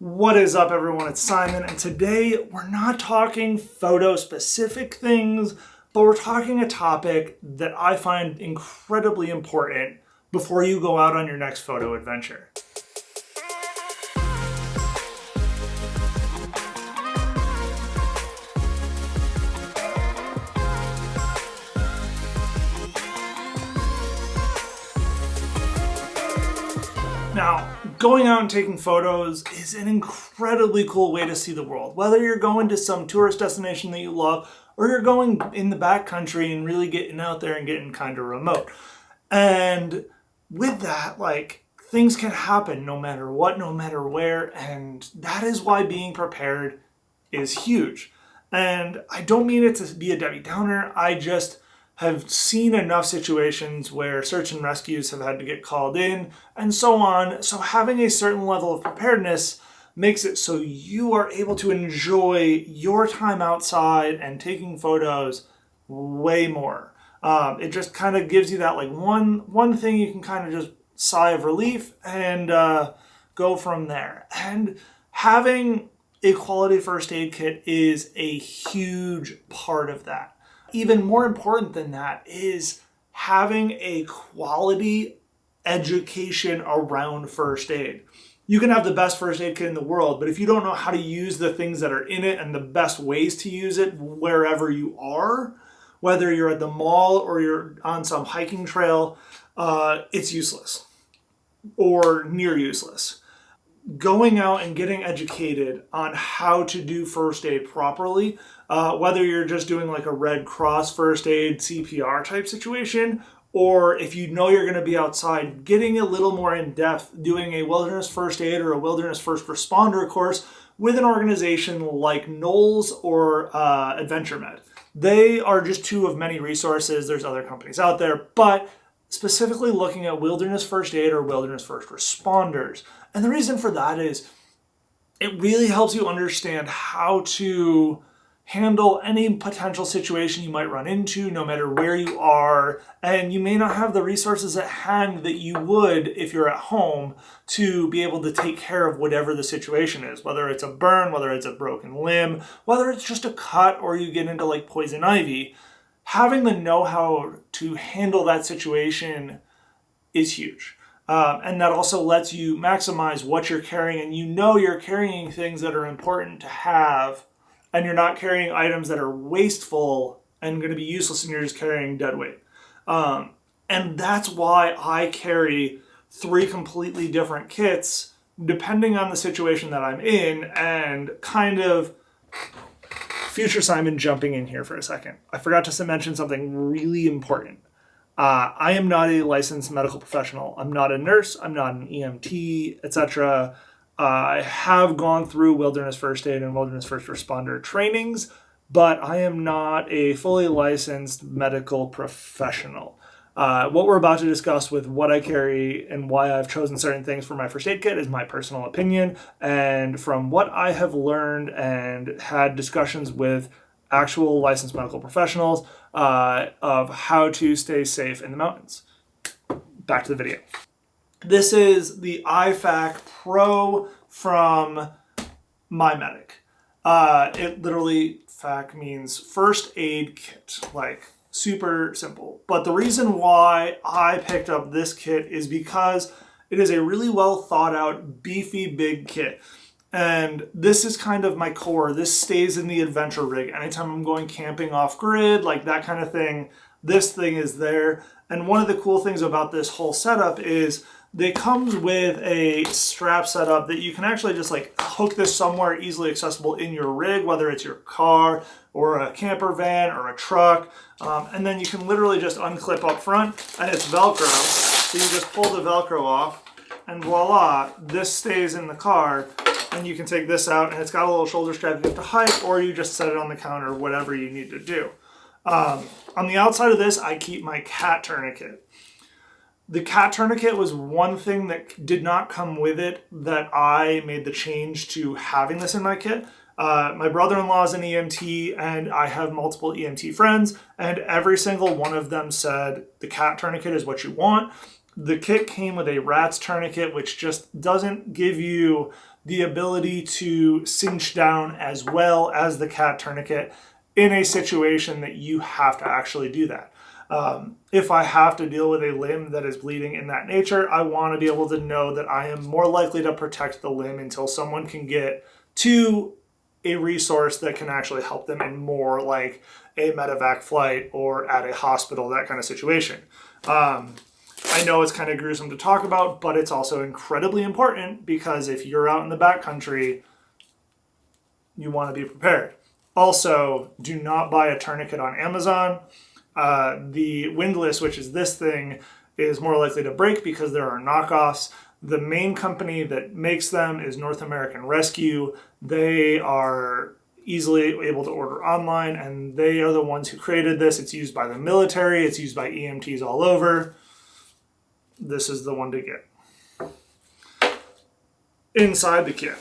What is up, everyone? It's Simon, and today we're not talking photo-specific things, but we're talking a topic that I find incredibly important before you go out on your next photo adventure. Now, going out and taking photos is an incredibly cool way to see the world. Whether you're going to some tourist destination that you love, or you're going in the backcountry and really getting out there and getting kind of remote. And with that, things can happen no matter what, no matter where, and that is why being prepared is huge. And I don't mean it to be a Debbie Downer, I just have seen enough situations where search and rescues have had to get called in and so on. So having a certain level of preparedness makes it so you are able to enjoy your time outside and taking photos way more. It just kind of gives you that one thing you can kind of just sigh of relief and go from there. And having a quality first aid kit is a huge part of that. Even more important than that is having a quality education around first aid. You can have the best first aid kit in the world, but if you don't know how to use the things that are in it and the best ways to use it wherever you are, whether you're at the mall or you're on some hiking trail, it's useless or near useless. Going out and getting educated on how to do first aid properly, whether you're just doing like a Red Cross first aid CPR type situation, or if you know you're going to be outside, getting a little more in depth, doing a wilderness first aid or a wilderness first responder course with an organization like Knowles or Adventure Med. They are just two of many resources. There's other companies out there, but specifically looking at wilderness first aid or wilderness first responders. And the reason for that is it really helps you understand how to handle any potential situation you might run into, no matter where you are. And you may not have the resources at hand that you would if you're at home to be able to take care of whatever the situation is, whether it's a burn, whether it's a broken limb, whether it's just a cut or you get into poison ivy. Having the know-how to handle that situation is huge. And that also lets you maximize what you're carrying, and you know you're carrying things that are important to have, and you're not carrying items that are wasteful and going to be useless and you're just carrying dead weight. And that's why I carry 3 completely different kits depending on the situation that I'm in, and kind of future Simon jumping in here for a second. I forgot to mention something really important. I am not a licensed medical professional. I'm not a nurse. I'm not an EMT, etc. I have gone through wilderness first aid and wilderness first responder trainings, but I am not a fully licensed medical professional. What we're about to discuss with what I carry and why I've chosen certain things for my first aid kit is my personal opinion, and from what I have learned and had discussions with actual licensed medical professionals of how to stay safe in the mountains. Back to the video. This is the IFAC Pro from MyMedic. It literally, FAC means first aid kit, super simple. But the reason why I picked up this kit is because it is a really well thought out, beefy, big kit. And this is kind of my core. This stays in the adventure rig. Anytime I'm going camping off grid, that kind of thing, this thing is there. And one of the cool things about this whole setup is it comes with a strap setup that you can actually just hook this somewhere easily accessible in your rig, whether it's your car or a camper van or a truck. And then you can literally just unclip up front, and it's Velcro. So you just pull the Velcro off and voila, this stays in the car. And you can take this out, and it's got a little shoulder strap you have to hike, or you just set it on the counter, whatever you need to do. On the outside of this, I keep my cat tourniquet. The cat tourniquet was one thing that did not come with it that I made the change to having this in my kit. My brother-in-law is an EMT, and I have multiple EMT friends, and every single one of them said the cat tourniquet is what you want. The kit came with a rat's tourniquet, which just doesn't give you the ability to cinch down as well as the cat tourniquet in a situation that you have to actually do that. If I have to deal with a limb that is bleeding in that nature, I want to be able to know that I am more likely to protect the limb until someone can get to a resource that can actually help them in more like a medevac flight or at a hospital, that kind of situation. I know it's kind of gruesome to talk about, but it's also incredibly important because if you're out in the backcountry, you want to be prepared. Also, do not buy a tourniquet on Amazon. The windlass, which is this thing, is more likely to break because there are knockoffs. The main company that makes them is North American Rescue. They are easily able to order online, and they are the ones who created this. It's used by the military. It's used by EMTs all over. This is the one to get. Inside the kit.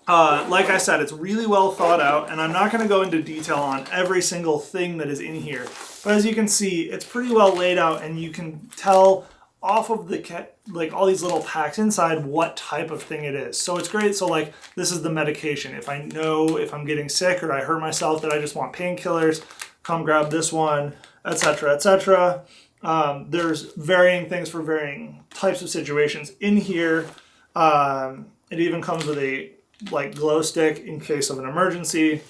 Like I said, it's really well thought out, and I'm not going to go into detail on every single thing that is in here. But as you can see, it's pretty well laid out, and you can tell off of the kit, like all these little packs inside, what type of thing it is. So it's great. So like, this is the medication. If I know if I'm getting sick or I hurt myself that I just want painkillers, come grab this one, etc., etc. There's varying things for varying types of situations in here. It even comes with a like glow stick in case of an emergency,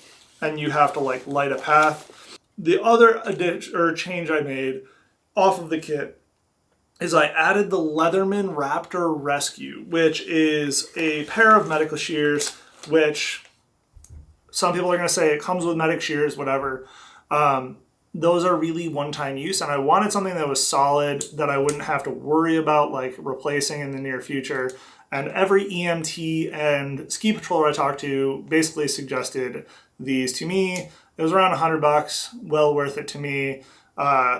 and you have to like light a path. The other addition or change I made off of the kit is I added the Leatherman Raptor Rescue, which is a pair of medical shears, which some people are going to say it comes with medic shears, whatever. Those are really one-time use, and I wanted something that was solid that I wouldn't have to worry about like replacing in the near future. And every EMT and ski patroller I talked to basically suggested these to me. It was around $100, well worth it to me,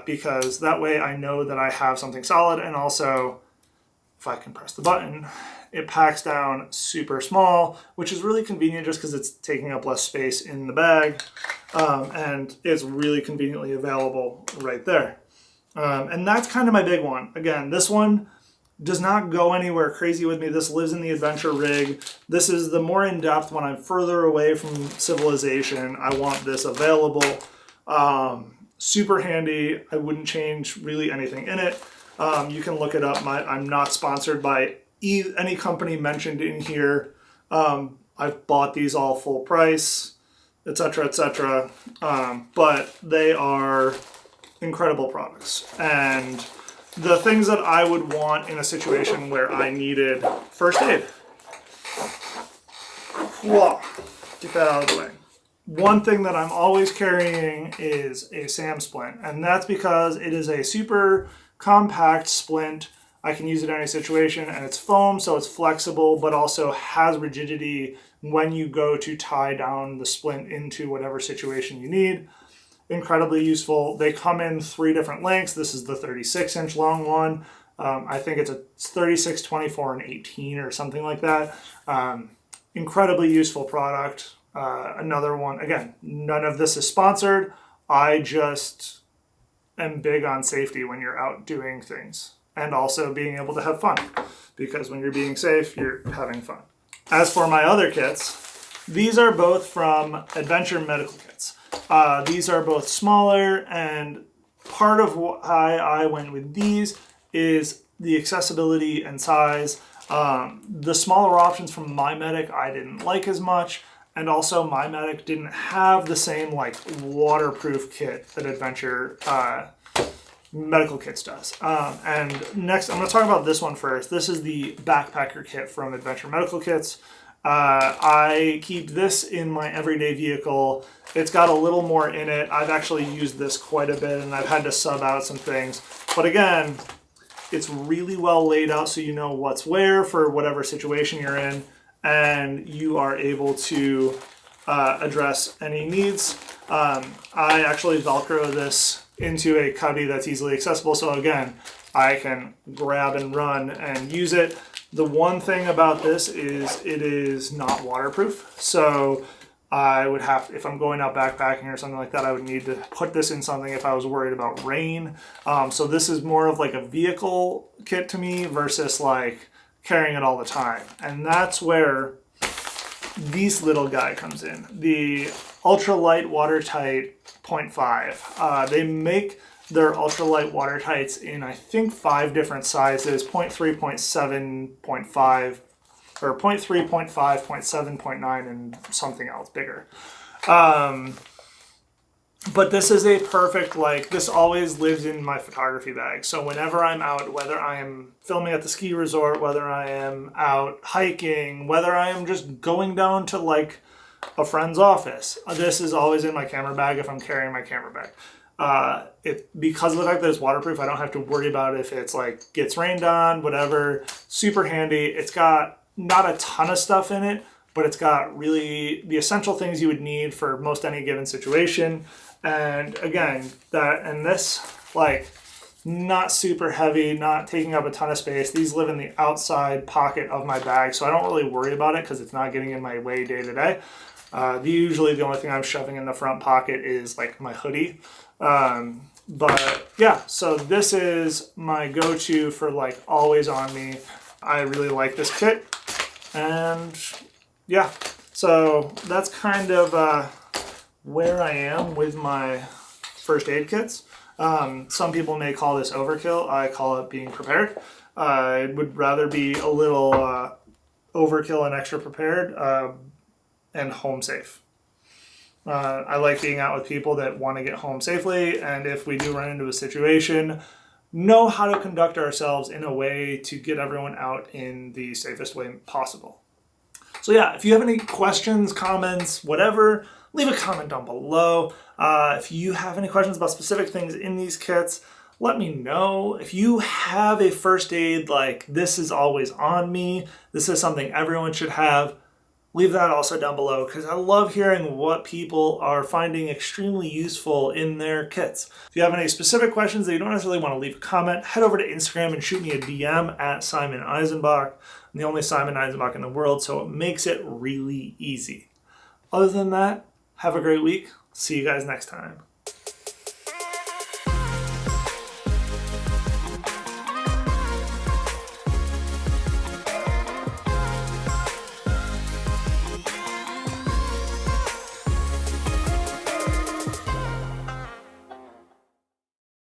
because that way I know that I have something solid, and also if I can press the button, it packs down super small, which is really convenient just because it's taking up less space in the bag, and it's really conveniently available right there. And that's kind of my big one. Again, this one does not go anywhere crazy with me. This lives in the adventure rig. This is the more in-depth when I'm further away from civilization. I want this available. Super handy. I wouldn't change really anything in it. You can look it up. I'm not sponsored by any company mentioned in here. I've bought these all full price, etc., etc. But they are incredible products. And the things that I would want in a situation where I needed first aid. Whoa, get that out of the way. One thing that I'm always carrying is a SAM splint, and that's because it is a super compact splint. I can use it in any situation, and it's foam, so it's flexible, but also has rigidity when you go to tie down the splint into whatever situation you need. Incredibly useful. They come in 3 different lengths. This is the 36-inch long one. I think it's a 36, 24, and 18 or something like that. Incredibly useful product. Another one, again, none of this is sponsored. I just am big on safety when you're out doing things, and also being able to have fun, because when you're being safe, you're having fun. As for my other kits, these are both from Adventure Medical Kits. These are both smaller, and part of why I went with these is the accessibility and size. The smaller options from MyMedic I didn't like as much, and also MyMedic didn't have the same like waterproof kit that Adventure Medical Kits does. And next, I'm going to talk about this one first. This is the backpacker kit from Adventure Medical Kits. I keep this in my everyday vehicle. It's got a little more in it. I've actually used this quite a bit, and I've had to sub out some things. But again, it's really well laid out so you know what's where for whatever situation you're in, and you are able to address any needs. I actually Velcro this into a cubby that's easily accessible, so again, I can grab and run and use it. The one thing about this is it is not waterproof, so I would have, if I'm going out backpacking or something like that, I would need to put this in something if I was worried about rain. So this is more of like a vehicle kit to me versus like carrying it all the time. And that's where this little guy comes in, the ultralight watertight 0.5. They make their ultralight watertights in, I think, 5 different sizes: 0.3, 0.7, 0.5, or 0.3, 0.5, 0.7, 0.9, and something else bigger. But this is a perfect, like, this always lives in my photography bag. So whenever I'm out, whether I am filming at the ski resort, whether I am out hiking, whether I am just going down to like a friend's office, this is always in my camera bag if I'm carrying my camera bag. Because of the fact that it's waterproof, I don't have to worry about if it's like gets rained on, whatever. Super handy. It's got not a ton of stuff in it, but it's got really the essential things you would need for most any given situation. And again, this, like, not super heavy, not taking up a ton of space. These live in the outside pocket of my bag, so I don't really worry about it because it's not getting in my way day to day. Usually the only thing I'm shoving in the front pocket is like my hoodie. But yeah, so this is my go-to for like always on me. I really like this kit. And yeah, so that's kind of where I am with my first aid kits. Some people may call this overkill. I call it being prepared. I would rather be a little overkill and extra prepared and home safe. I like being out with people that want to get home safely, and if we do run into a situation, know how to conduct ourselves in a way to get everyone out in the safest way possible. So yeah, if you have any questions, comments, whatever, leave a comment down below. If you have any questions about specific things in these kits, let me know. If you have a first aid, like this is always on me, this is something everyone should have, leave that also down below, because I love hearing what people are finding extremely useful in their kits. If you have any specific questions that you don't necessarily want to leave a comment, head over to Instagram and shoot me a DM at Simon Eisenbach. I'm the only Simon Eisenbach in the world, so it makes it really easy. Other than that, have a great week. See you guys next time.